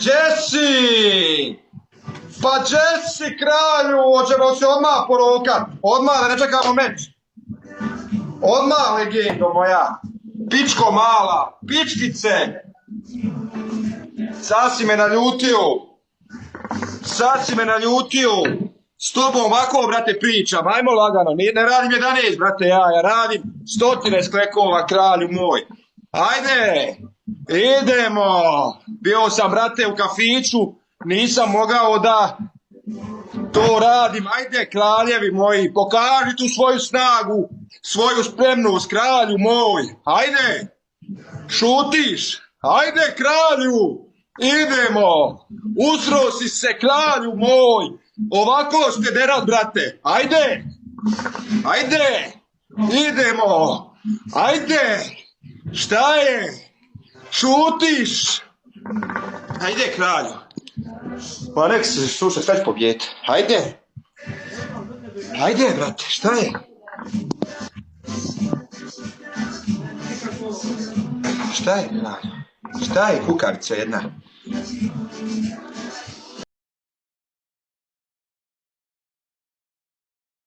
Jesse! Pa Jesse, kralju, hoćemo se odmah porokat. Odmah, da ne čekamo meč. Odmah, legendo moja. Pičko mala, pičkice. Sad si me naljutio. Sad si me naljutio. S tobom ovako, brate, pričam. Ajmo lagano. Ne radim 11, brate, ja radim stotine sklekova, kralju moj. Ajde, idemo. Bio sam, brate, u kafiću. Nisam mogao da to radim. Ajde, kraljevi moji, pokaži tu svoju snagu, svoju spremnost, kralju moj. Ajde, šutiš. Ajde, kralju, idemo. Usro si se, kralju moj. Ovako ste derat, brate. Ajde, ajde, idemo. Ajde, šta je? Šutiš. Ajde, kralju. Pa nek se, slušaj, sad ću pobijeti. Ajde. Ajde, brate, šta je? Šta je, kralju? Šta je, kukavica jedna?